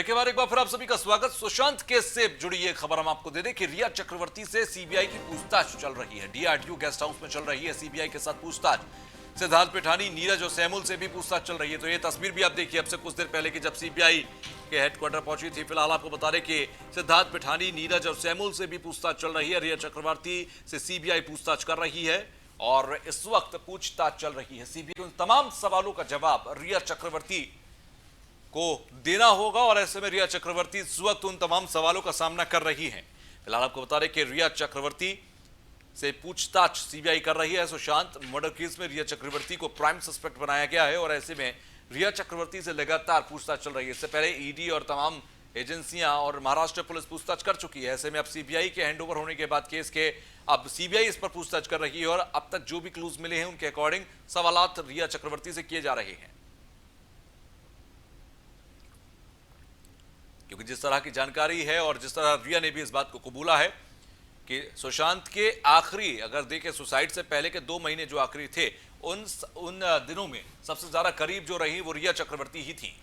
Break के बाद एक बार फिर आप सभी का स्वागत। सुशांत केस से जुड़ी ये खबर हम आपको दे दें कि रिया चक्रवर्ती से सीबीआई की पूछताछ चल रही है। डीआरडीओ गेस्ट हाउस में चल रही है सीबीआई के साथ पूछताछ। सिद्धार्थ पिठानी, नीरज और सैमुल से भी पूछताछ चल रही है। तो ये तस्वीर भी आप देखिए अब से कुछ देर पहले की, जब सीबीआई के हेडक्वार्टर पहुंची थी। फिलहाल आपको बता दें कि सिद्धार्थ पिठानी, नीरज और सैमुल से भी पूछताछ चल रही है। रिया चक्रवर्ती से सीबीआई पूछताछ कर रही है और इस वक्त पूछताछ चल रही है। सीबीआई उन तमाम सवालों का जवाब रिया चक्रवर्ती को देना होगा और ऐसे में रिया चक्रवर्ती इस वक्त उन तमाम सवालों का सामना कर रही हैं। फिलहाल आपको बता दें कि रिया चक्रवर्ती से पूछताछ सीबीआई कर रही है। सुशांत मर्डर केस में रिया चक्रवर्ती को प्राइम सस्पेक्ट बनाया गया है और ऐसे में रिया चक्रवर्ती से लगातार पूछताछ चल रही है। इससे पहले ईडी और तमाम एजेंसियां और महाराष्ट्र पुलिस पूछताछ कर चुकी है। ऐसे में अब सीबीआई के हैंडओवर होने के बाद केस के अब सीबीआई इस पर पूछताछ कर रही है और अब तक जो भी क्लूज मिले हैं उनके अकॉर्डिंग सवालात रिया चक्रवर्ती से किए जा रहे हैं। क्योंकि जिस तरह की जानकारी है और जिस तरह रिया ने भी इस बात को कबूला है कि सुशांत के आखिरी, अगर देखें सुसाइड से पहले के 2 महीने जो आखिरी थे, उन दिनों में सबसे ज्यादा करीब जो रही वो रिया चक्रवर्ती ही थी।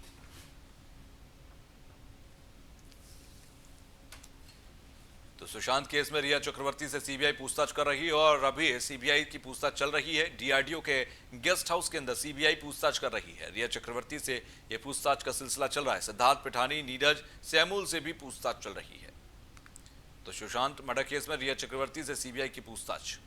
तो सुशांत केस में रिया चक्रवर्ती से सीबीआई पूछताछ कर रही है और अभी सीबीआई की पूछताछ चल रही है। डीआरडीओ के गेस्ट हाउस के अंदर सीबीआई पूछताछ कर रही है। रिया चक्रवर्ती से यह पूछताछ का सिलसिला चल रहा है। सिद्धार्थ पिठानी, नीरज, सैमुल से भी पूछताछ चल रही है। तो सुशांत मर्डर केस में रिया चक्रवर्ती से सीबीआई की पूछताछ।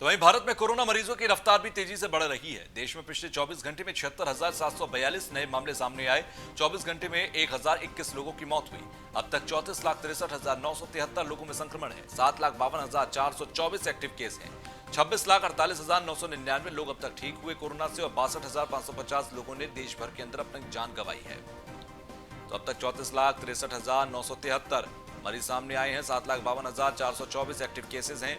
तो वहीं भारत में कोरोना मरीजों की रफ्तार भी तेजी से बढ़ रही है। देश में पिछले 24 घंटे में 76,742 नए मामले सामने आए। 24 घंटे में 1,021 लोगों की मौत हुई। अब तक 34,63,973 लोगों में संक्रमण है। 7,52,424 एक्टिव केस हैं। 26,48,999 लोग अब तक ठीक हुए कोरोना से और 62,550 लोगों ने देश भर के अंदर अपनी जान गंवाई है। तो अब तक 34,63,973 मरीज सामने आए हैं। 7,52,424 एक्टिव केसेस हैं।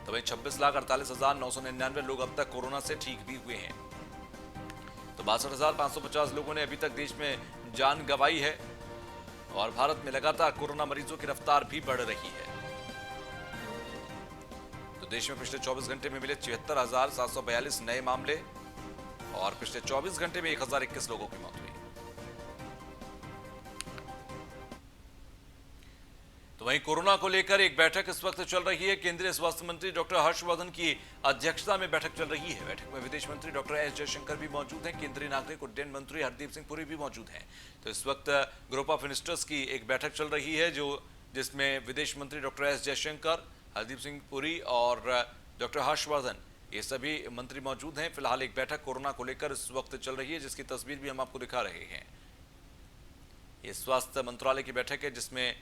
तो वहीं 26,48,999 लोग अब तक कोरोना से ठीक भी हुए हैं। तो 62,550 लोगों ने अभी तक देश में जान गंवाई है और भारत में लगातार कोरोना मरीजों की रफ्तार भी बढ़ रही है। तो देश में पिछले 24 घंटे में मिले 76,742 नए मामले और पिछले 24 घंटे में 1,021 लोगों की मौत हुई। तो वहीं कोरोना को लेकर एक बैठक इस वक्त चल रही है। केंद्रीय स्वास्थ्य मंत्री डॉक्टर हर्षवर्धन की अध्यक्षता में बैठक चल रही है। बैठक में विदेश मंत्री डॉक्टर एस जयशंकर भी मौजूद हैं। केंद्रीय नागरिक उड्डयन मंत्री हरदीप सिंह पुरी भी मौजूद हैं। तो इस वक्त ग्रुप ऑफ मिनिस्टर्स की एक बैठक चल रही है जिसमें विदेश मंत्री डॉक्टर एस जयशंकर, हरदीप सिंह पुरी और डॉक्टर हर्षवर्धन, ये सभी मंत्री मौजूद हैं। फिलहाल एक बैठक कोरोना को लेकर इस वक्त चल रही है जिसकी तस्वीर भी हम आपको दिखा रहे हैं। ये स्वास्थ्य मंत्रालय की बैठक है जिसमें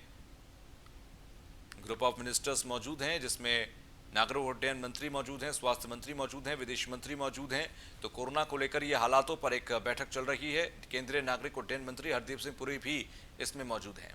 ग्रुप ऑफ मिनिस्टर्स मौजूद हैं, जिसमें नागरिक उड्डयन मंत्री मौजूद हैं, स्वास्थ्य मंत्री मौजूद हैं, विदेश मंत्री मौजूद हैं। तो कोरोना को लेकर ये हालातों पर एक बैठक चल रही है। केंद्रीय नागरिक उड्डयन मंत्री हरदीप सिंह पुरी भी इसमें मौजूद हैं।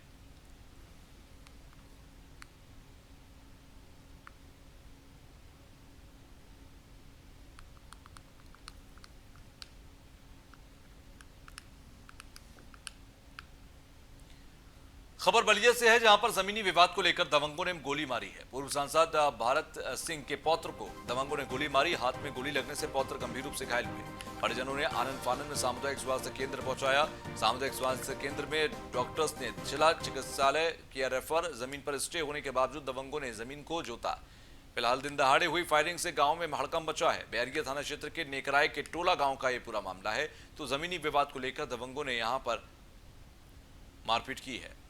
खबर बलिया से है जहां पर जमीनी विवाद को लेकर दबंगों ने गोली मारी है। पूर्व सांसद भारत सिंह के पौत्र को दबंगों ने गोली मारी। हाथ में गोली लगने से पौत्र गंभीर रूप से घायल हुए। परिजनों ने आनंद फानंद में सामुदायिक स्वास्थ्य केंद्र पहुंचाया। सामुदायिक स्वास्थ्य केंद्र में डॉक्टर्स ने जिला चिकित्सालय किया रेफर। जमीन पर स्टे होने के बावजूद दबंगों ने जमीन को जोता। फिलहाल दिन दहाड़े हुई फायरिंग से गांव में हड़कंप मचा है। बैरिया थाना क्षेत्र के नेकराय के टोला गांव का यह पूरा मामला है। तो जमीनी विवाद को लेकर दबंगों ने यहां पर मारपीट की है।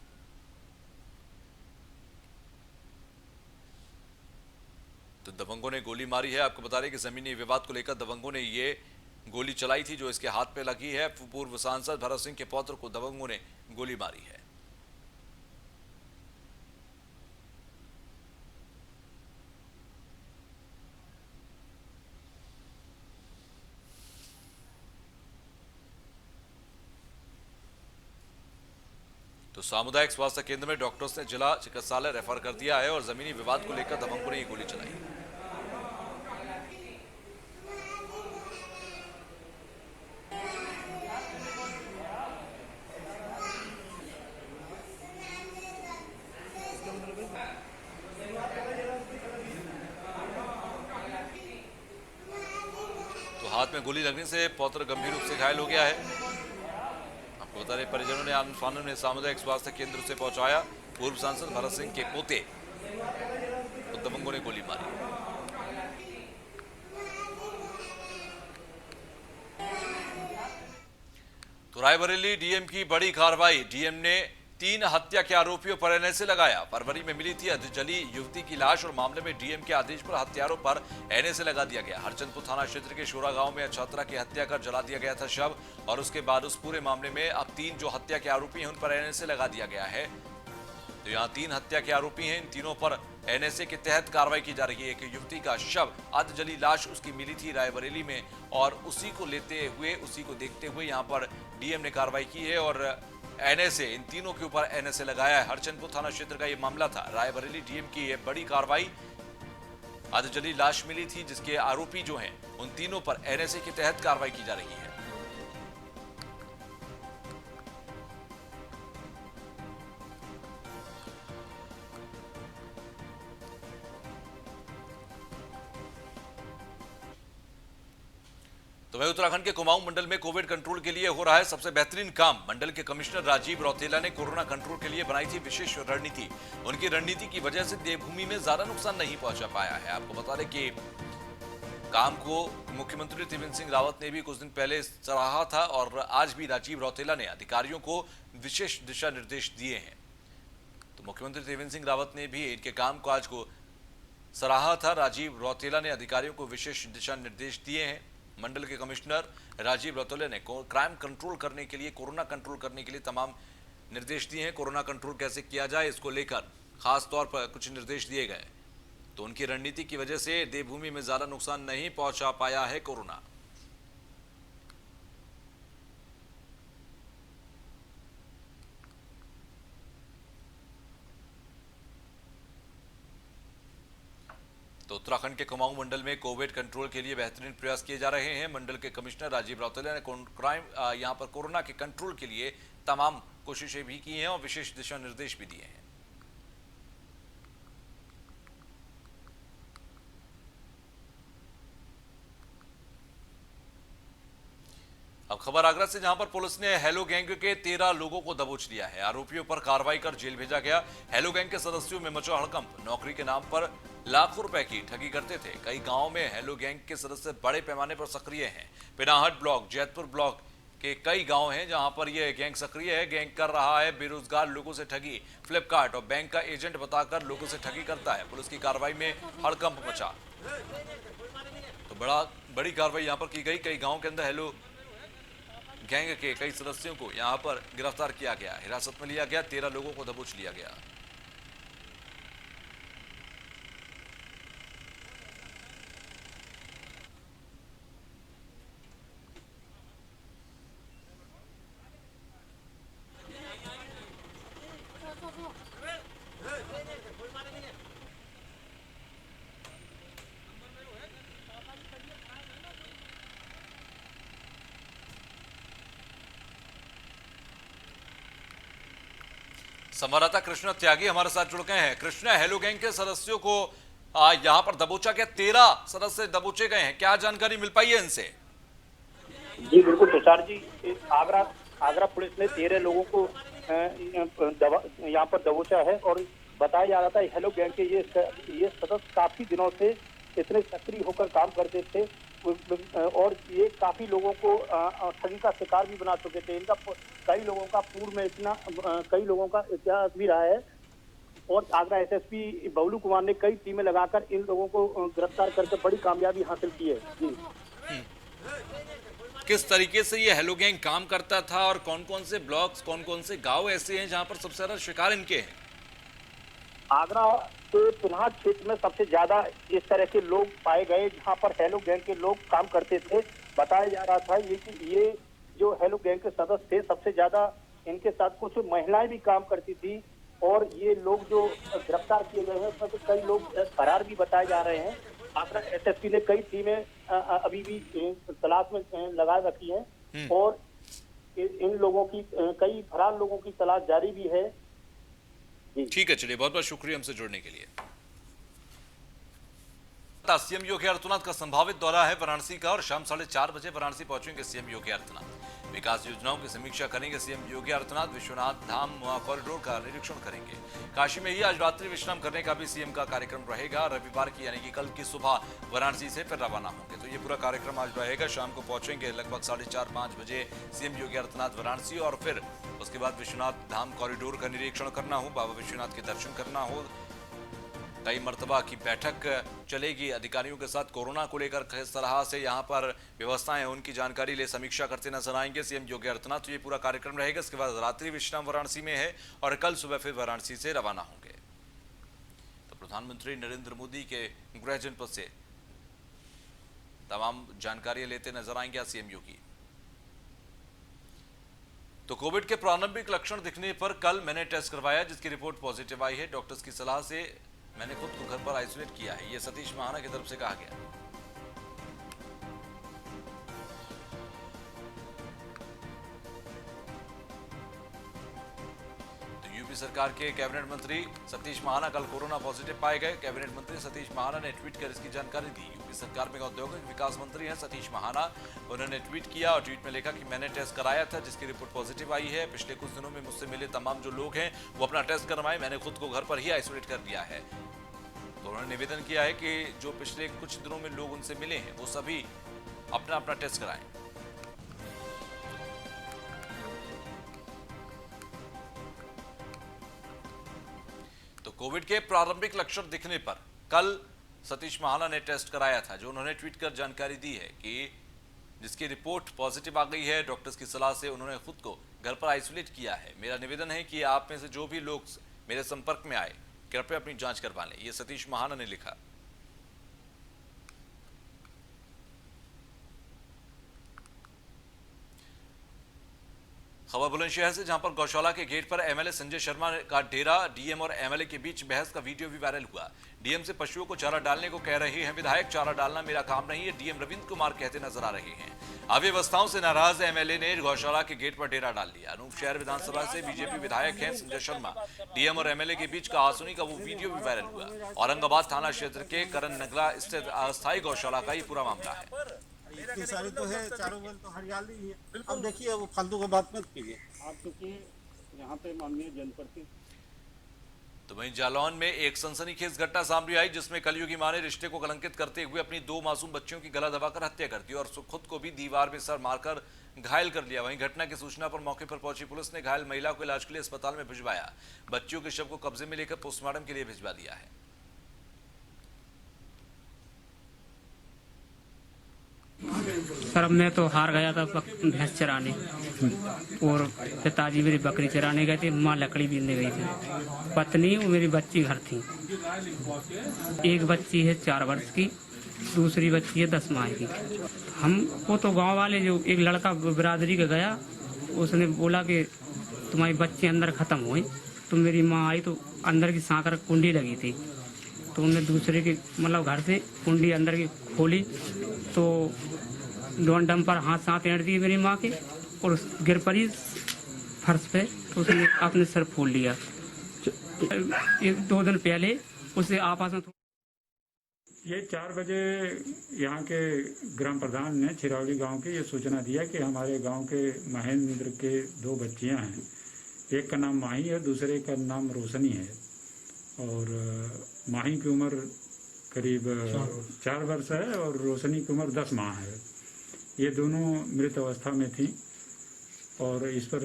तो दबंगों ने गोली मारी है। आपको बता दें कि जमीनी विवाद को लेकर दबंगों ने ये गोली चलाई थी जो इसके हाथ पे लगी है। पूर्व सांसद भरत सिंह के पौत्र को दबंगों ने गोली मारी है। तो सामुदायिक स्वास्थ्य केंद्र में डॉक्टर्स ने जिला चिकित्सालय रेफर कर दिया है और जमीनी विवाद को लेकर दबंगों ने ये गोली चलाई। हाथ में गोली लगने से पौत्र गंभीर रूप से घायल हो गया है। आपको बता रहे परिजनों ने आनंद फानन में सामुदायिक स्वास्थ्य केंद्र से पहुंचाया। पूर्व सांसद भरत सिंह के पोते को दबंगों ने गोली मारी। तो रायबरेली डीएम की बड़ी कार्रवाई। डीएम ने 3 हत्या के आरोपियों पर एनएसए लगाया। फरवरी में मिली थी अधजली युवती की लाश और मामले में डीएम के आदेश पर हत्यारों पर एनएसए लगा दिया गया। हरचंदपुर थाना क्षेत्र के शोरा गांव में छात्रा की हत्या कर जला दिया गया था शव, और उसके बाद उस पूरे मामले में अब 3 जो हत्या के आरोपी हैं उन पर एनएसए लगा दिया गया है। तो यहाँ 3 हत्या के आरोपी हैं, इन तीनों पर एनएसए के तहत कार्रवाई की जा रही है। एक युवती का शव, अधजली लाश उसकी मिली थी रायबरेली में, और उसी को लेते हुए, उसी को देखते हुए यहाँ पर डीएम ने कार्रवाई की है और एनएसए, इन तीनों के ऊपर एनएसए लगाया है। हरचंदपुर थाना क्षेत्र का ये मामला था। रायबरेली डीएम की ये बड़ी कार्रवाई। अधजली लाश मिली थी जिसके आरोपी जो हैं उन तीनों पर एनएसए के तहत कार्रवाई की जा रही है। तो वही उत्तराखंड के कुमाऊं मंडल में कोविड कंट्रोल के लिए हो रहा है सबसे बेहतरीन काम। मंडल के कमिश्नर राजीव रौतेला ने कोरोना कंट्रोल के लिए बनाई थी विशेष रणनीति। उनकी रणनीति की वजह से देवभूमि में ज्यादा नुकसान नहीं पहुंचा पाया है। आपको बता दें कि काम को मुख्यमंत्री त्रिवेंद्र सिंह रावत ने भी कुछ दिन पहले सराहा था, और आज भी राजीव रौतेला ने अधिकारियों को विशेष दिशा निर्देश दिए हैं। तो मुख्यमंत्री त्रिवेंद्र सिंह रावत ने भी इनके काम को आज को सराहा था। राजीव रौतेला ने अधिकारियों को विशेष दिशा निर्देश दिए हैं। मंडल के कमिश्नर राजीव रौतेला ने क्राइम कंट्रोल करने के लिए, कोरोना कंट्रोल करने के लिए तमाम निर्देश दिए हैं। कोरोना कंट्रोल कैसे किया जाए इसको लेकर खास तौर पर कुछ निर्देश दिए गए। तो उनकी रणनीति की वजह से देवभूमि में ज्यादा नुकसान नहीं पहुंचा पाया है कोरोना। तो उत्तराखंड के कुमाऊं मंडल में कोविड कंट्रोल के लिए बेहतरीन प्रयास किए जा रहे हैं। मंडल के कमिश्नर राजीव रौतेला ने यहां पर कोरोना के कंट्रोल के लिए तमाम कोशिशें भी की हैं और विशेष दिशा निर्देश भी दिए हैं। अब खबर आगरा से, जहां पर पुलिस ने हेलो गैंग के 13 लोगों को दबोच लिया है। आरोपियों पर कार्रवाई कर जेल भेजा गया। हेलो गैंग के सदस्यों में मचा हड़कंप। नौकरी के नाम पर लाखों रुपए की ठगी करते थे। कई गांवों में हेलो गैंग के सदस्य बड़े पैमाने पर सक्रिय हैं। पिनाहट ब्लॉक, जैतपुर ब्लॉक के कई गांव हैं जहां पर यह गैंग सक्रिय है। गैंग कर रहा है बेरोजगार लोगों से ठगी। फ्लिपकार्ट और बैंक का एजेंट बताकर लोगों से ठगी करता है। पुलिस की कार्रवाई में हड़कंप मचा। तो बड़ी कार्रवाई यहां पर की गई। कई गाँव के अंदर हेलो गैंग के कई सदस्यों को यहां पर गिरफ्तार किया गया, हिरासत में लिया गया। 13 लोगों को दबोच लिया गया। संवाददाता कृष्णा त्यागी हमारे साथ जुड़ गए हैं। कृष्णा, हेलो गैंग के सदस्यों को यहां पर दबोचा गया, 13 सदस्य दबोचे गए हैं, क्या जानकारी मिल पाई है इनसे? जी बिल्कुल तुषार जी, आगरा पुलिस ने 13 लोगों को यहाँ पर दबोचा है। और बताया जा रहा था हेलो गैंग के ये सदस्य काफी दिनों से इतने सक्रिय होकर काम करते थे और ये काफी लोगों को ठगी का शिकार भी बना चुके थे। इनका कई लोगों का पूर्व में कई लोगों का इतिहास भी रहा है। और आगरा एसएसपी बबलू कुमार ने कई टीमें लगाकर इन लोगों को गिरफ्तार करके बड़ी कामयाबी हासिल की है। जी, किस तरीके से ये हेलो गैंग काम करता था और कौन कौन से ब्लॉक्स, कौन कौन से गांव ऐसे हैं जहां पर सबसे ज्यादा शिकार इनके हैं? आगरा के पिनाहट क्षेत्र में सबसे ज्यादा इस तरह के लोग पाए गए जहां पर हेलो गैंग के लोग काम करते थे। बताया जा रहा था ये जो हेलो गैंग के सदस्य थे, सबसे ज्यादा इनके साथ कुछ महिलाएं भी काम करती थी। और ये लोग जो गिरफ्तार किए गए हैं उसमें कई लोग फरार भी बताए जा रहे हैं। आगरा एसएसपी ने कई टीमें अभी भी तलाश में लगा रखी हैं और इन लोगों की कई फरार लोगों की तलाश जारी भी है। ठीक है, चलिए, बहुत बहुत शुक्रिया हमसे जुड़ने के लिए। सीएम योगी आदित्यनाथ का संभावित दौरा है वाराणसी का और शाम 4:30 बजे वाराणसी पहुंचेंगे सीएम योगी आदित्यनाथ। विकास योजनाओं की समीक्षा करेंगे सीएम योगी आदित्यनाथ। विश्वनाथ धाम कॉरिडोर का निरीक्षण करेंगे। काशी में ही आज रात्रि विश्राम करने का भी सीएम का कार्यक्रम रहेगा। रविवार की यानी कि कल की सुबह वाराणसी से फिर रवाना होंगे। तो ये पूरा कार्यक्रम आज रहेगा। शाम को पहुंचेंगे लगभग 4:30-5 बजे सीएम योगी आदित्यनाथ वाराणसी और फिर उसके बाद विश्वनाथ धाम कॉरिडोर का निरीक्षण करना हो, बाबा विश्वनाथ के दर्शन करना हो। कई मर्तबा की बैठक चलेगी अधिकारियों के साथ। कोरोना को लेकर किस तरह से यहाँ पर व्यवस्थाएं हैं उनकी जानकारी ले समीक्षा करते नजर आएंगे सीएम योगी आदित्यनाथ। तो ये पूरा कार्यक्रम रहेगा। इसके बाद रात्रि विश्राम वाराणसी में है और कल सुबह फिर वाराणसी से रवाना होंगे। तो प्रधानमंत्री नरेंद्र मोदी के गृह जनपद से तमाम जानकारियां लेते नजर आएंगे सीएम योगी। तो कोविड के प्रारंभिक लक्षण दिखने पर कल मैंने टेस्ट करवाया जिसकी रिपोर्ट पॉजिटिव आई है। डॉक्टर्स की सलाह से मैंने खुद को घर पर आइसोलेट किया है, यह सतीश महाना की तरफ से कहा गया। तो यूपी सरकार के कैबिनेट मंत्री सतीश महाना कल कोरोना पॉजिटिव पाए गए। कैबिनेट मंत्री सतीश महाना ने ट्वीट कर इसकी जानकारी दी। यूपी सरकार में औद्योगिक विकास मंत्री हैं सतीश महाना। उन्होंने ट्वीट किया और ट्वीट में लिखा कि मैंने टेस्ट कराया था जिसकी रिपोर्ट पॉजिटिव आई है। पिछले कुछ दिनों में मुझसे मिले तमाम जो लोग हैं वो अपना टेस्ट करवाएं। मैंने खुद को घर पर ही आइसोलेट कर दिया है। तो उन्होंने निवेदन किया है कि जो पिछले कुछ दिनों में लोग उनसे मिले हैं वो सभी अपना अपना टेस्ट कराएं। तो कोविड के प्रारंभिक लक्षण दिखने पर कल सतीश महाना ने टेस्ट कराया था, जो उन्होंने ट्वीट कर जानकारी दी है कि जिसकी रिपोर्ट पॉजिटिव आ गई है। डॉक्टर्स की सलाह से उन्होंने खुद को घर पर आइसोलेट किया है। मेरा निवेदन है कि आप में से जो भी लोग मेरे संपर्क में आए कृपया अपनी जांच करवा लें, ये सतीश महाना ने लिखा। खबर बुलंदशहर से, जहां पर गौशाला के गेट पर एमएलए संजय शर्मा का डेरा, डीएम और एमएलए के बीच बहस का वीडियो भी वायरल हुआ। डीएम से पशुओं को चारा डालने को कह रहे हैं विधायक। चारा डालना मेरा काम नहीं है, डीएम रविंद्र कुमार कहते नजर आ रहे हैं। अव्यवस्थाओं से नाराज एमएलए ने गौशाला के गेट पर डेरा डाल लिया। अनूपशहर विधानसभा से बीजेपी विधायक हैं संजय शर्मा। डीएम और एमएलए के बीच कहासुनी का वो वीडियो भी वायरल हुआ। औरंगाबाद थाना क्षेत्र के करण नगला स्थित अस्थायी गौशाला का ये पूरा मामला है। इतनी सारी तो है, चारों बगल तो हरियाली ही है। अब देखिए वो फालतू का बात मत कीजिए आप, क्योंकि यहाँ पे माननीय जनप्रतिनिधि। तो वहीं जालौन में एक सनसनीखेज घटना सामने आई जिसमें कलयुगी मां ने रिश्ते को कलंकित करते हुए अपनी 2 मासूम बच्चियों की गला दबाकर हत्या कर दी और खुद को भी दीवार में सर मारकर घायल कर लिया। वहीं घटना की सूचना पर मौके पर पहुंची पुलिस ने घायल महिला को इलाज के लिए अस्पताल में भिजवाया। बच्चियों के शव को कब्जे में लेकर पोस्टमार्टम के लिए भिजवा दिया है। सर मैं तो हार गया था भैंस चराने और पिताजी मेरी बकरी चराने गए थे। माँ लकड़ी बीनने गई थी। पत्नी और मेरी बच्ची घर थी। एक बच्ची है 4 वर्ष की, दूसरी बच्ची है 10 माह की। हमको तो गांव वाले, जो एक लड़का बिरादरी का गया, उसने बोला कि तुम्हारी बच्ची अंदर खत्म हुई। तो मेरी माँ आई तो अंदर की सांकर कुंडी लगी थी, तो उन्होंने दूसरे के मतलब घर से कुंडी अंदर की खोली तो डोन डम पर हाथ एंट दिए मेरी माँ के और गिर पड़ी फर्श पे। तो उसने अपने सर फोड़ लिया। 1-2 दिन पहले उसे आपस में ये 4 बजे यहाँ के ग्राम प्रधान ने चिरौली गांव के ये सूचना दिया कि हमारे गांव के महेंद्र के 2 बच्चियां हैं। एक का नाम माही है, दूसरे का नाम रोशनी है। और माही की उम्र करीब 4 वर्ष है और रोशनी की उम्र 10 माह है। ये दोनों मृत अवस्था में थी और इस पर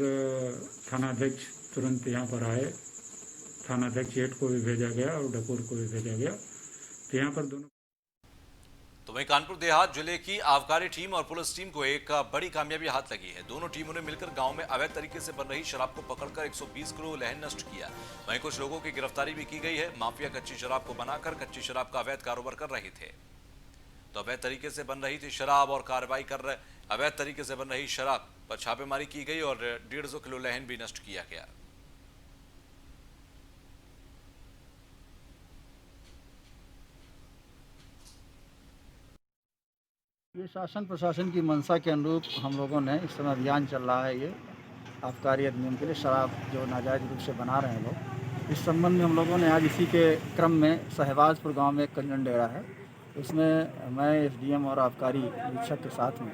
थानाध्यक्ष तुरंत यहाँ पर आए। थानाध्यक्ष हेड को भी भेजा गया और डकोर को भी भेजा गया। तो यहाँ पर दोनों। तो वहीं कानपुर देहात जिले की आबकारी टीम और पुलिस टीम को एक बड़ी कामयाबी हाथ लगी है। दोनों टीमों ने मिलकर गांव में अवैध तरीके से बन रही शराब को पकड़कर 120 किलो लहन नष्ट किया। वहीं कुछ लोगों की गिरफ्तारी भी की गई है। माफिया कच्ची शराब को बनाकर कच्ची शराब का अवैध कारोबार कर रहे थे। तो अवैध तरीके से बन रही थी शराब और कार्रवाई कर रहे अवैध तरीके से बन रही शराब पर छापेमारी की गई और 150 किलो लहन भी नष्ट किया गया। ये शासन प्रशासन की मंशा के अनुरूप हम लोगों ने इस समय अभियान चल रहा है। ये आबकारी अधिनियम के लिए शराब जो नाजायज रूप से बना रहे हैं लोग, इस संबंध में हम लोगों ने आज इसी के क्रम में सहबाजपुर गांव में एक कंजन डेरा है, उसमें मैं एसडीएम और आबकारी निरीक्षक के साथ में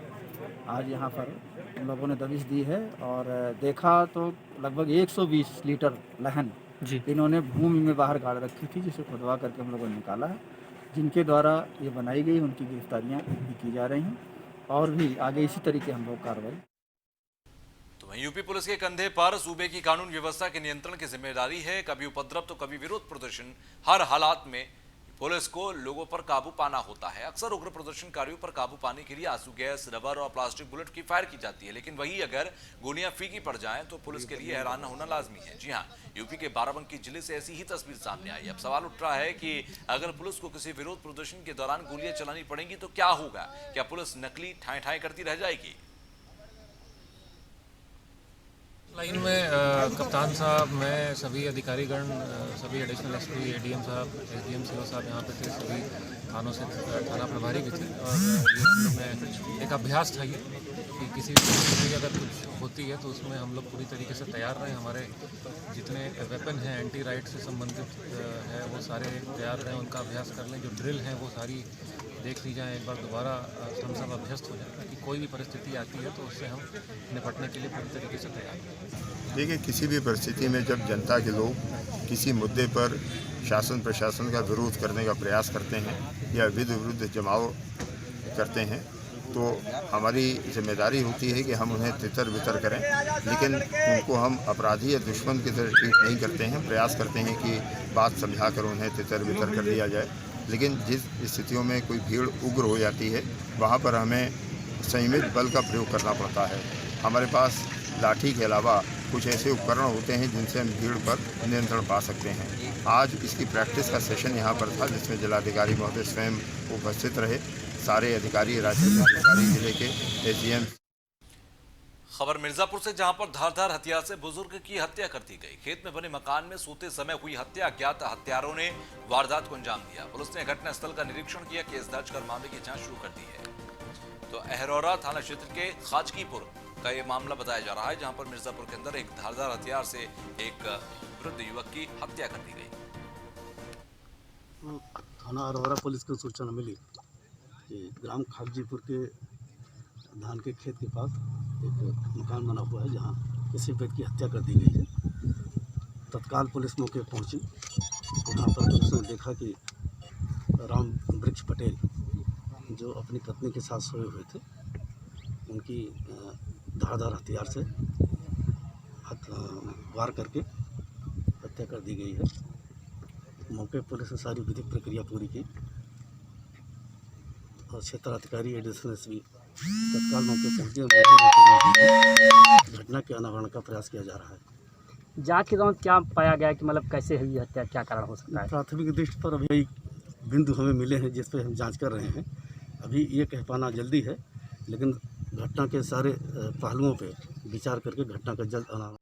आज यहाँ पर हम लोगों ने दबिश दी है और देखा तो लगभग 120 लीटर लहन जी। इन्होंने भूमि में बाहर गाड़ रखी थी, जिसे खुदवा करके हम लोगों ने निकाला है। जिनके द्वारा ये बनाई गई उनकी गिरफ्तारियाँ भी की जा रही हैं और भी आगे इसी तरीके हम लोग कार्रवाई। तो वहीं यूपी पुलिस के कंधे पर सूबे की कानून व्यवस्था के नियंत्रण की जिम्मेदारी है। कभी उपद्रव तो कभी विरोध प्रदर्शन, हर हालात में पुलिस को लोगों पर काबू पाना होता है। अक्सर उग्र प्रदर्शनकारियों पर काबू पाने के लिए आंसू गैस, रबर और प्लास्टिक बुलेट की फायर की जाती है, लेकिन वही अगर गोलियां फीकी पड़ जाएं तो पुलिस के लिए हैरान होना लाजमी है। जी हां, यूपी के बाराबंकी जिले से ऐसी ही तस्वीर सामने आई। अब सवाल उठ रहा है कि अगर पुलिस को किसी विरोध प्रदर्शन के दौरान गोलियां चलानी पड़ेंगी तो क्या होगा? क्या पुलिस नकली ठाएं ठाएं करती रह जाएगी? लाइन में कप्तान साहब, मैं, सभी अधिकारीगण, सभी एडिशनल एसपी, एडीएम साहब, एसडीएम सीओ साहब यहाँ पे थे, सभी थानों से थाना प्रभारी भी थे। और ये हम लोग में एक अभ्यास था ये कि किसी भी अगर कुछ होती है तो उसमें हम लोग पूरी तरीके से तैयार रहें। हमारे जितने वेपन हैं एंटी राइट से संबंधित है वो सारे तैयार रहें, उनका अभ्यास कर लें। जो ड्रिल हैं वो सारी देख ली जाए, एक बार दोबारा हम सब अभ्यस्त हो जाए ताकि कोई भी परिस्थिति आती है तो उससे हम निपटने के लिए पूरी तरीके से तैयार हैं। देखिए, किसी भी परिस्थिति में जब जनता के लोग किसी मुद्दे पर शासन प्रशासन का विरोध करने का प्रयास करते हैं या विरुद्ध जमाव करते हैं तो हमारी जिम्मेदारी होती है कि हम उन्हें तितर बितर करें, लेकिन उनको हम अपराधी या दुश्मन की तरह ट्रीट नहीं करते हैं। प्रयास करते हैं कि बात समझा कर उन्हें तितर बितर कर दिया जाए, लेकिन जिस स्थितियों में कोई भीड़ उग्र हो जाती है वहाँ पर हमें संयमित बल का प्रयोग करना पड़ता है। हमारे पास लाठी के अलावा कुछ ऐसे उपकरण होते हैं जिनसे हम भीड़ पर नियंत्रण पा सकते हैं। आज इसकी प्रैक्टिस का सेशन यहाँ पर था जिसमें जिलाधिकारी महोदय स्वयं उपस्थित रहे, सारे अधिकारी, राज्य अधिकारी, जिले के एसडीएम। खबर मिर्जापुर से, जहां पर धारदार हथियार से बुजुर्ग की हत्या कर दी गई। खेत में बने मकान में सोते समय हुई हत्या, अज्ञात हत्यारों ने वारदात को अंजाम दिया। पुलिस ने घटनास्थल का निरीक्षण किया, केस दर्ज कर मामले की जांच शुरू कर दी है। तो अहरौरा थाना क्षेत्र के खाजकीपुर का ये मामला बताया जा रहा है, जहां पर मिर्जापुर के अंदर एक धारदार हथियार से एक वृद्ध युवक की हत्या कर दी गई। थाना अहरौरा पुलिस को सूचना मिली कि ग्राम खागजीपुर के धान के खेत के पास एक मकान बना हुआ है जहां किसी व्यक्ति की हत्या कर दी गई है। तत्काल पुलिस मौके पर पहुंची। वहाँ पर पुलिस ने देखा कि राम वृक्ष पटेल जो अपनी पत्नी के साथ सोए हुए थे, उनकी धारदार हथियार से वार करके हत्या कर दी गई है। मौके पर पुलिस ने सारी विधिक प्रक्रिया पूरी की और क्षेत्राधिकारी एडिशनल एसपी तत्काल मौके पहुँचे। घटना के अनावरण का प्रयास किया जा रहा है। जांच के दौरान क्या पाया गया कि मतलब कैसे हुई हत्या, क्या कारण हो सकता है? प्राथमिक दृष्टि पर अभी बिंदु हमें मिले हैं जिस पर हम जांच कर रहे हैं। अभी ये कह पाना जल्दी है, लेकिन घटना के सारे पहलुओं पे विचार करके घटना का जल्द अनावरण